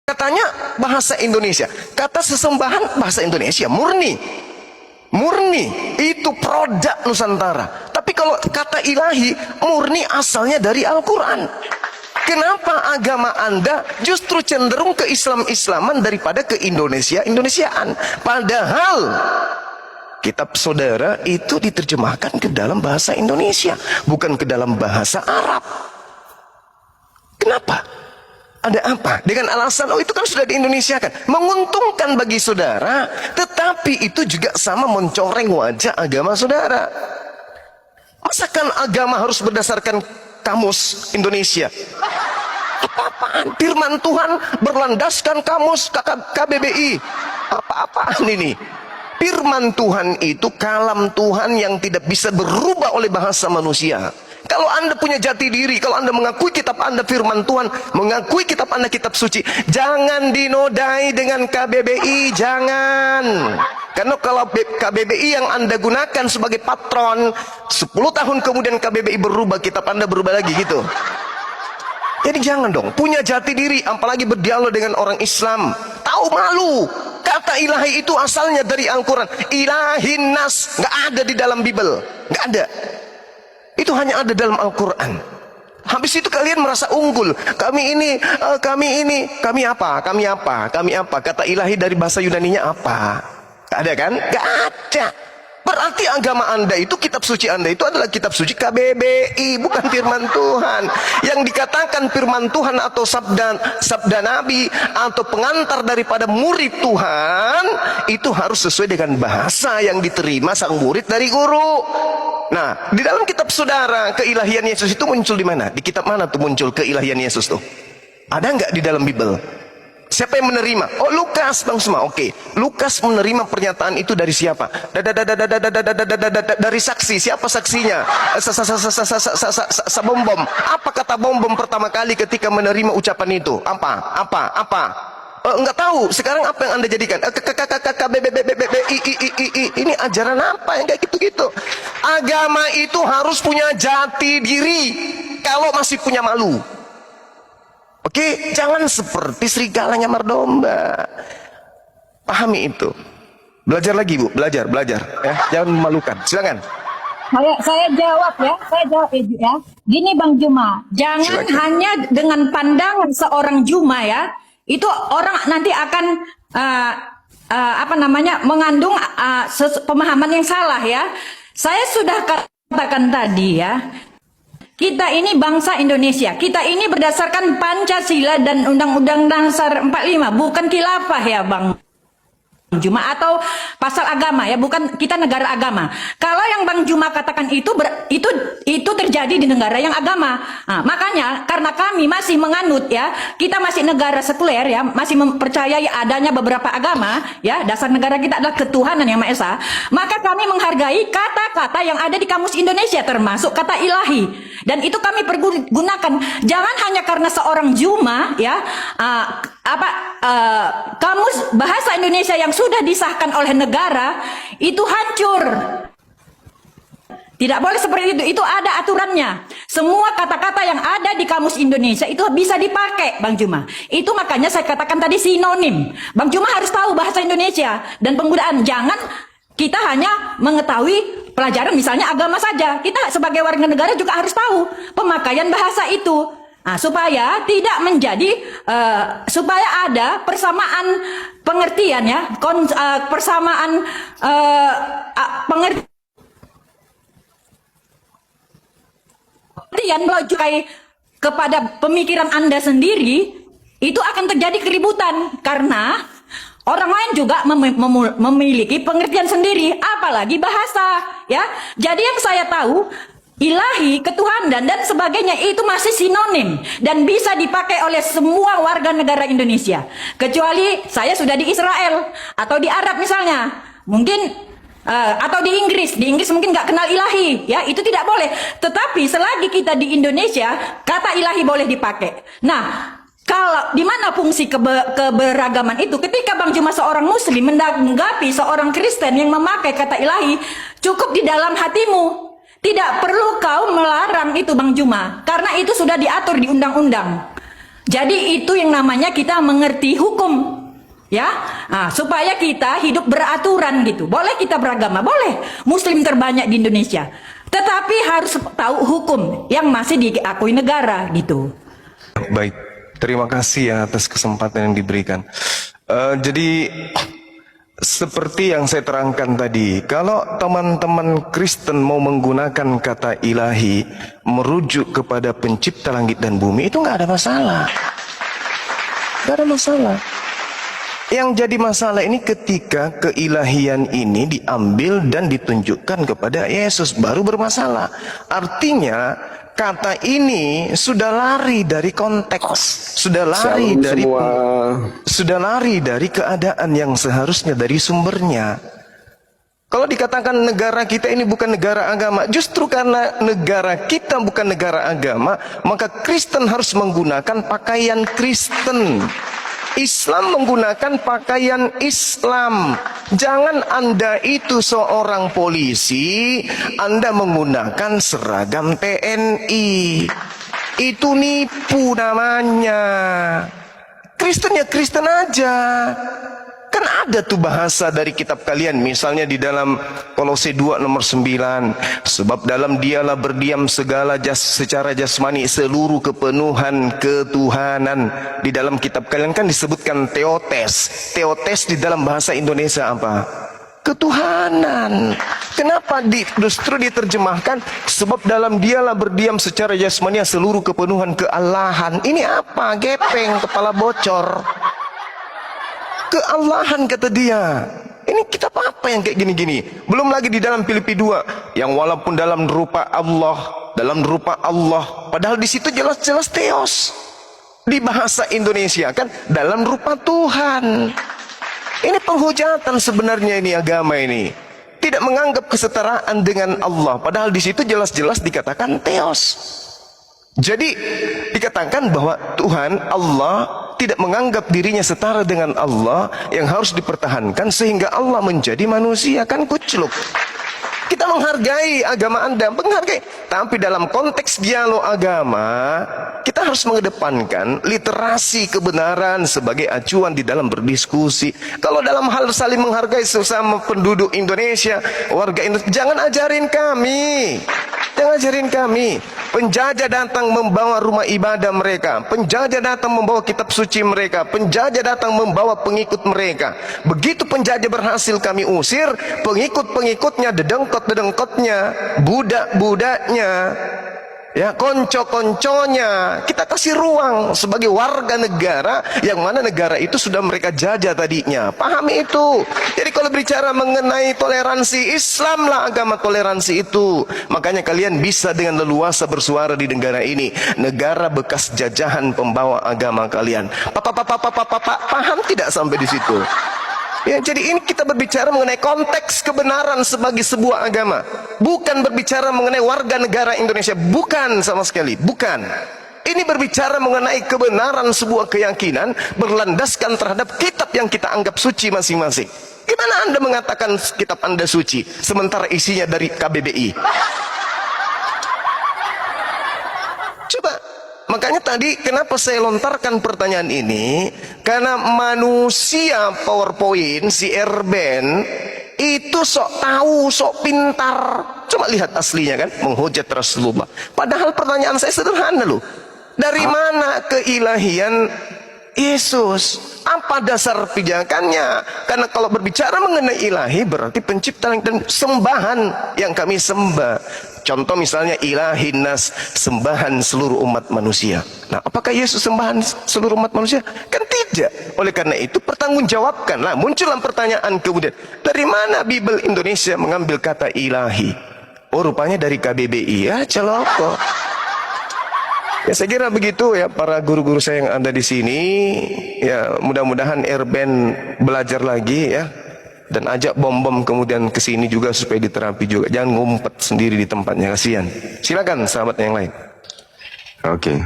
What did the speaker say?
Katanya bahasa Indonesia, kata sesembahan bahasa Indonesia murni, itu produk Nusantara. Tapi kalau kata ilahi murni asalnya dari Al-Quran. Kenapa agama Anda justru cenderung ke Islam-Islaman daripada ke Indonesia-Indonesiaan? Padahal kitab saudara itu diterjemahkan ke dalam bahasa Indonesia, bukan ke dalam bahasa Arab. Kenapa? Ada apa? Dengan alasan, oh itu kan sudah di-Indonesiakan. Menguntungkan bagi saudara, tetapi itu juga sama mencoreng wajah agama saudara. Masakan agama harus berdasarkan kamus Indonesia? Apa-apaan? Firman Tuhan berlandaskan kamus KBBI. Apa-apaan ini? Firman Tuhan itu kalam Tuhan yang tidak bisa berubah oleh bahasa manusia. Kalau Anda punya jati diri, kalau Anda mengakui kitab Anda firman Tuhan, mengakui kitab Anda kitab suci, jangan dinodai dengan KBBI, jangan. Karena kalau KBBI yang Anda gunakan sebagai patron, 10 tahun kemudian KBBI berubah, kitab Anda berubah lagi gitu. Jadi jangan dong, punya jati diri, apalagi berdialog dengan orang Islam. Tahu malu. Kata ilahi itu asalnya dari Al-Quran. Ilahin nas, nggak ada di dalam Bible, nggak ada. Itu hanya ada dalam Al-Quran. Habis itu kalian merasa unggul. Kami apa? Kata ilahi dari bahasa Yunaninya apa? Gak ada kan? Gak ada. Berarti agama Anda itu, kitab suci Anda itu adalah kitab suci KBBI, bukan firman Tuhan. Yang dikatakan firman Tuhan atau sabda Nabi atau pengantar daripada murid Tuhan, itu harus sesuai dengan bahasa yang diterima sang murid dari guru. Nah, di dalam kitab saudara, keilahian Yesus itu muncul di mana? Di kitab mana tuh muncul keilahian Yesus tuh? Ada nggak di dalam Bible? Siapa yang menerima? Oh, Lukas, Bang Suma. Oke. Lukas menerima pernyataan itu dari siapa? Dari saksi. Siapa saksinya? Bom. Apa kata bom pertama kali ketika menerima ucapan itu? Apa? Enggak tahu. Sekarang apa yang Anda jadikan? Ini ajaran apa yang kayak gitu-gitu? Agama itu harus punya jati diri. Kalau masih punya malu. Oke, jangan seperti serigala nyamar domba. Pahami itu. Belajar lagi, Bu. Belajar ya. Jangan memalukan. Silakan. Saya jawab ya. Gini Bang Juma, jangan Silakan. hanya dengan pandangan seorang Juma ya. Itu orang nanti akan mengandung pemahaman yang salah ya. Saya sudah katakan tadi ya. Kita ini bangsa Indonesia. Kita ini berdasarkan Pancasila dan Undang-Undang Dasar 45, bukan khilafah ya Bang Juma, atau pasal agama ya, bukan kita negara agama. Kalau yang Bang Juma katakan itu terjadi di negara yang agama. Nah, makanya karena kami masih menganut ya, kita masih negara sekuler ya, masih mempercayai adanya beberapa agama ya, dasar negara kita adalah ketuhanan yang Maha Esa, maka kami menghargai kata-kata yang ada di kamus Indonesia termasuk kata ilahi, dan itu kami pergunakan. Jangan hanya karena seorang Juma ya kamus bahasa Indonesia yang sudah disahkan oleh negara itu hancur. Tidak boleh seperti itu. Itu ada aturannya. Semua kata-kata yang ada di kamus Indonesia itu bisa dipakai, Bang Juma. Itu makanya saya katakan tadi sinonim. Bang Juma harus tahu bahasa Indonesia dan penggunaan. Jangan kita hanya mengetahui pelajaran misalnya agama saja. Kita sebagai warga negara juga harus tahu pemakaian bahasa itu. Nah, supaya tidak menjadi supaya ada persamaan pengertian ya, persamaan pengertian melukai kepada pemikiran Anda sendiri, itu akan terjadi keributan karena orang lain juga memiliki pengertian sendiri, apalagi bahasa ya. Jadi yang saya tahu, ilahi, ketuhanan dan sebagainya itu masih sinonim dan bisa dipakai oleh semua warga negara Indonesia, kecuali saya sudah di Israel atau di Arab misalnya, mungkin atau di Inggris mungkin nggak kenal ilahi ya, itu tidak boleh. Tetapi selagi kita di Indonesia, kata ilahi boleh dipakai. Nah, kalau di mana fungsi keberagaman itu? Ketika Bang Juma seorang Muslim menanggapi seorang Kristen yang memakai kata ilahi, cukup di dalam hatimu. Tidak perlu kau melarang itu Bang Juma, karena itu sudah diatur di undang-undang. Jadi itu yang namanya kita mengerti hukum. Ya, supaya kita hidup beraturan gitu. Boleh kita beragama, boleh. Muslim terbanyak di Indonesia. Tetapi harus tahu hukum yang masih diakui negara gitu. Baik, terima kasih ya atas kesempatan yang diberikan. Jadi seperti yang saya terangkan tadi, kalau teman-teman Kristen mau menggunakan kata ilahi merujuk kepada pencipta langit dan bumi, itu nggak ada masalah. Nggak ada masalah. Yang jadi masalah ini ketika keilahian ini diambil dan ditunjukkan kepada Yesus, baru bermasalah. Artinya kata ini sudah lari dari konteks, sudah lari dari keadaan yang seharusnya dari sumbernya. Kalau dikatakan negara kita ini bukan negara agama, justru karena negara kita bukan negara agama, maka Kristen harus menggunakan pakaian Kristen. Islam menggunakan pakaian Islam. Jangan Anda itu seorang polisi, Anda menggunakan seragam TNI. Itu nipu namanya. Kristen ya Kristen aja. Kan ada tuh bahasa dari kitab kalian, misalnya di dalam Kolose 2 nomor 9, sebab dalam dialah berdiam segala secara jasmani seluruh kepenuhan ketuhanan. Di dalam kitab kalian kan disebutkan teotes. Teotes di dalam bahasa Indonesia apa? Ketuhanan. Kenapa justru diterjemahkan sebab dalam dialah berdiam secara jasmani seluruh kepenuhan keallahan? Ini apa? Gepeng, kepala bocor. Keallahan kata dia. Ini kitab apa yang kayak gini-gini? Belum lagi di dalam Filipi 2 yang walaupun dalam rupa Allah, padahal di situ jelas-jelas theos. Di bahasa Indonesia kan dalam rupa Tuhan. Ini penghujatan sebenarnya ini agama ini. Tidak menganggap kesetaraan dengan Allah, padahal di situ jelas-jelas dikatakan theos. Jadi dikatakan bahwa Tuhan Allah tidak menganggap dirinya setara dengan Allah, yang harus dipertahankan sehingga Allah menjadi manusia. Kan kucluk. Kita menghargai agama Anda, menghargai. Tapi dalam konteks dialog agama, kita harus mengedepankan literasi kebenaran sebagai acuan di dalam berdiskusi. Kalau dalam hal saling menghargai sesama penduduk Indonesia, warga Indonesia, jangan ajarin kami. Jangan ajarin kami. Penjajah datang membawa rumah ibadah mereka. Penjajah datang membawa kitab suci mereka. Penjajah datang membawa pengikut mereka. Begitu penjajah berhasil kami usir, pengikut-pengikutnya, dedengkot-dedengkotnya, budak-budaknya, ya, konco-konconya, kita kasih ruang sebagai warga negara yang mana negara itu sudah mereka jajah tadinya. Pahami itu. Jadi kalau bicara mengenai toleransi, Islamlah agama toleransi itu. Makanya kalian bisa dengan leluasa bersuara di negara ini, negara bekas jajahan pembawa agama kalian. Paham tidak sampai di situ? Ya, jadi ini kita berbicara mengenai konteks kebenaran sebagai sebuah agama, bukan berbicara mengenai warga negara Indonesia, bukan sama sekali, bukan. Ini berbicara mengenai kebenaran sebuah keyakinan berlandaskan terhadap kitab yang kita anggap suci masing-masing. Gimana Anda mengatakan kitab Anda suci sementara isinya dari KBBI? Coba. Makanya tadi kenapa saya lontarkan pertanyaan ini? Karena manusia PowerPoint, si Erben, itu sok tahu, sok pintar. Coba lihat aslinya kan, menghujat Rasulullah. Padahal pertanyaan saya sederhana loh. Dari mana keilahian Yesus? Apa dasar pijakannya? Karena kalau berbicara mengenai ilahi berarti pencipta dan sembahan yang kami sembah. Contoh misalnya ilahin nas, sembahan seluruh umat manusia. Nah, apakah Yesus sembahan seluruh umat manusia? Kan tidak. Oleh karena itu pertanggungjawabkanlah. Muncullah pertanyaan kemudian, dari mana Bible Indonesia mengambil kata ilahi? Oh, rupanya dari KBBI. Ya, celoko. Ya, saya kira begitu ya para guru-guru saya yang ada di sini. Ya, mudah-mudahan Erben belajar lagi ya. Dan ajak bom-bom kemudian ke sini juga supaya diterapi juga. Jangan ngumpet sendiri di tempatnya, kasihan. Silakan sahabat yang lain. Oke.